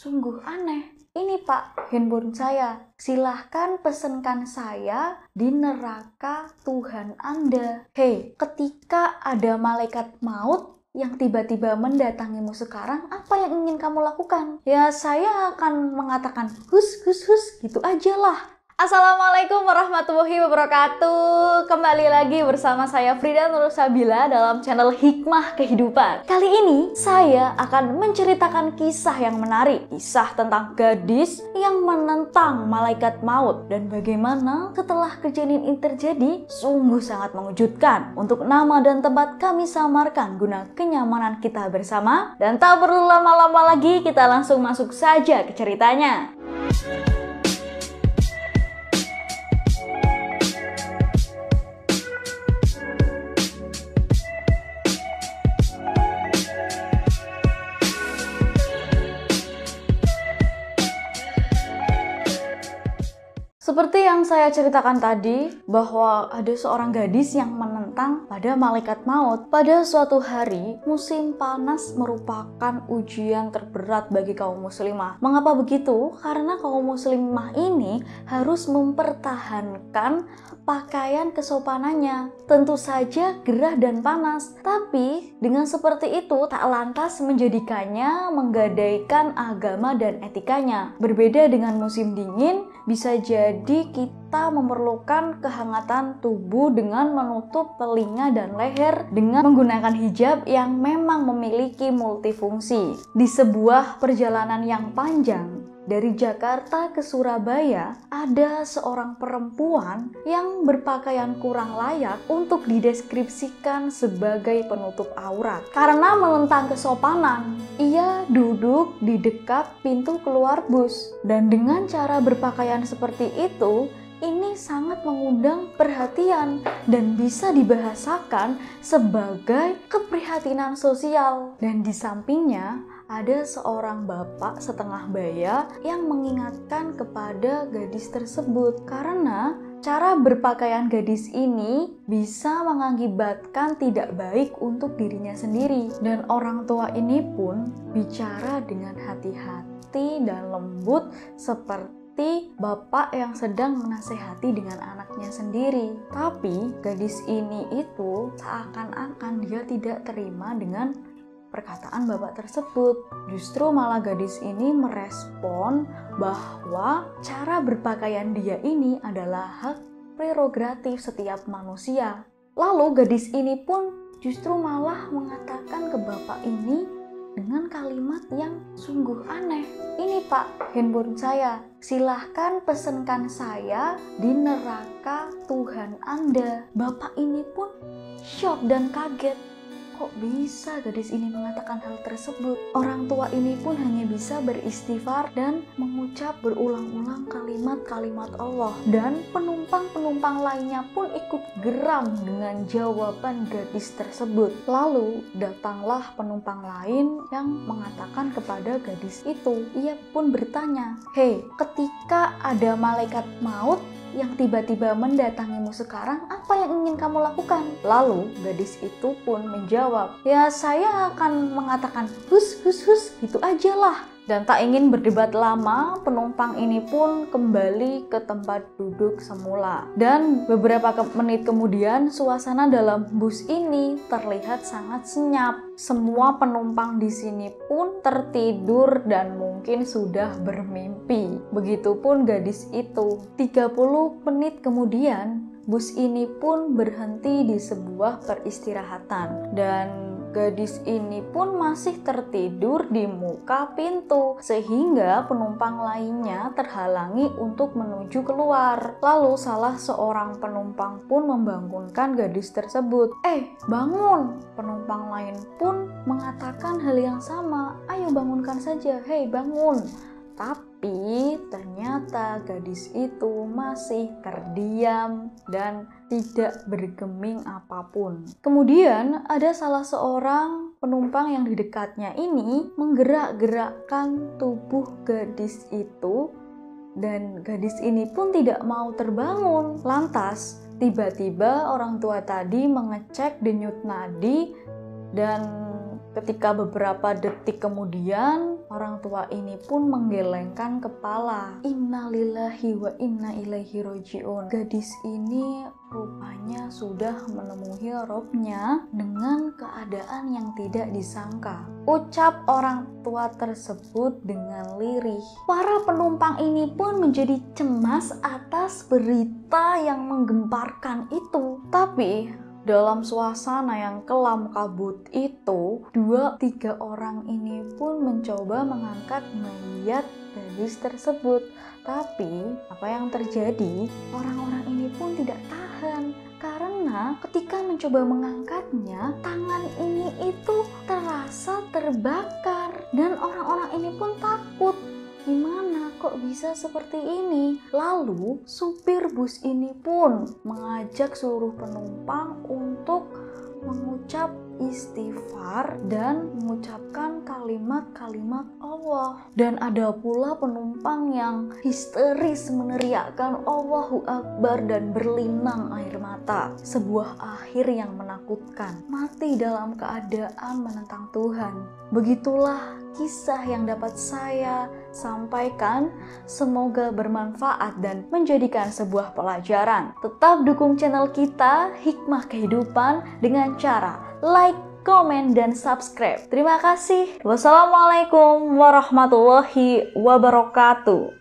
Sungguh aneh. Ini Pak, handphone saya. Silahkan pesenkan saya di neraka Tuhan Anda. Hei, ketika ada malaikat maut yang tiba-tiba mendatangimu sekarang, apa yang ingin kamu lakukan? Ya, saya akan mengatakan, hus, gitu aja lah. Assalamualaikum warahmatullahi wabarakatuh. Kembali lagi bersama saya Frida Nurusabila dalam channel Hikmah Kehidupan. Kali ini saya akan menceritakan kisah yang menarik. Kisah tentang gadis yang menentang malaikat maut. Dan bagaimana setelah kejadian ini terjadi, sungguh sangat mengejutkan. Untuk nama dan tempat kami samarkan guna kenyamanan kita bersama. Dan tak perlu lama-lama lagi, kita langsung masuk saja ke ceritanya. Seperti yang saya ceritakan tadi, bahwa ada seorang gadis yang menentang pada malaikat maut. Pada suatu hari, musim panas merupakan ujian terberat bagi kaum muslimah. Mengapa begitu? Karena kaum muslimah ini harus mempertahankan pakaian kesopanannya. Tentu saja gerah dan panas, tapi dengan seperti itu tak lantas menjadikannya menggadaikan agama dan etikanya. Berbeda dengan musim dingin, bisa jadi kita memerlukan kehangatan tubuh dengan menutup telinga dan leher dengan menggunakan hijab yang memang memiliki multifungsi. Di sebuah perjalanan yang panjang dari Jakarta ke Surabaya, ada seorang perempuan yang berpakaian kurang layak untuk dideskripsikan sebagai penutup aurat. Karena menentang kesopanan, ia duduk di dekat pintu keluar bus. Dan dengan cara berpakaian seperti itu, ini sangat mengundang perhatian dan bisa dibahasakan sebagai keprihatinan sosial. Dan di sampingnya ada seorang bapak setengah baya yang mengingatkan kepada gadis tersebut karena cara berpakaian gadis ini bisa mengakibatkan tidak baik untuk dirinya sendiri. Dan orang tua ini pun bicara dengan hati-hati dan lembut seperti bapak yang sedang menasehati dengan anaknya sendiri. Tapi gadis ini itu seakan-akan dia tidak terima dengan perkataan bapak tersebut. Justru malah gadis ini merespon bahwa cara berpakaian dia ini adalah hak prerogatif setiap manusia. Lalu gadis ini pun justru malah mengatakan ke bapak ini dengan kalimat yang sungguh aneh. Ini Pak, handphone saya. Silahkan pesenkan saya di neraka Tuhan Anda. Bapak ini pun syok dan kaget. Kok bisa gadis ini mengatakan hal tersebut? Orang tua ini pun hanya bisa beristighfar dan mengucap berulang-ulang kalimat-kalimat Allah. Dan penumpang-penumpang lainnya pun ikut geram dengan jawaban gadis tersebut. Lalu datanglah penumpang lain yang mengatakan kepada gadis itu. Ia pun bertanya, "Hei, ketika ada malaikat maut yang tiba-tiba mendatangimu sekarang, apa yang ingin kamu lakukan?" Lalu gadis itu pun menjawab, "Ya, saya akan mengatakan hus, gitu aja lah." Dan tak ingin berdebat lama, penumpang ini pun kembali ke tempat duduk semula. Dan beberapa menit kemudian, suasana dalam bus ini terlihat sangat senyap. Semua penumpang di sini pun tertidur dan mungkin sudah bermimpi. Begitupun gadis itu. 30 menit kemudian, bus ini pun berhenti di sebuah peristirahatan. Dan gadis ini pun masih tertidur di muka pintu, sehingga penumpang lainnya terhalangi untuk menuju keluar. Lalu salah seorang penumpang pun membangunkan gadis tersebut. Bangun!" Penumpang lain pun mengatakan hal yang sama. "Ayo bangunkan saja, hei bangun." Tapi ternyata gadis itu masih terdiam dan tidak bergeming apapun. Kemudian ada salah seorang penumpang yang di dekatnya ini menggerak-gerakkan tubuh gadis itu, dan gadis ini pun tidak mau terbangun. Lantas tiba-tiba orang tua tadi mengecek denyut nadi, dan ketika beberapa detik kemudian Orang tua ini pun menggelengkan kepala. Innalillahi wa inna ilaihi roji'un. Gadis ini rupanya sudah menemui Robnya dengan keadaan yang tidak disangka. Ucap orang tua tersebut dengan lirih. Para penumpang ini pun menjadi cemas atas berita yang menggemparkan itu. Tapi dalam suasana yang kelam kabut itu, 2-3 orang ini pun mencoba mengangkat mayat gadis tersebut. Tapi apa yang terjadi? Orang-orang ini pun tidak tahan, karena ketika mencoba mengangkatnya, tangan ini itu terasa terbakar dan orang-orang ini pun takut. Gimana kok bisa seperti ini? Lalu supir bus ini pun mengajak seluruh penumpang untuk mengucap istighfar dan mengucapkan kalimat-kalimat Allah. Dan ada pula penumpang yang histeris meneriakkan Allahu Akbar dan berlinang air mata. Sebuah akhir yang menakutkan, mati dalam keadaan menentang Tuhan. Begitulah kisah yang dapat saya sampaikan. Semoga bermanfaat dan menjadikan sebuah pelajaran. Tetap dukung channel kita Hikmah Kehidupan dengan cara like, komen, dan subscribe. Terima kasih. Wassalamualaikum warahmatullahi wabarakatuh.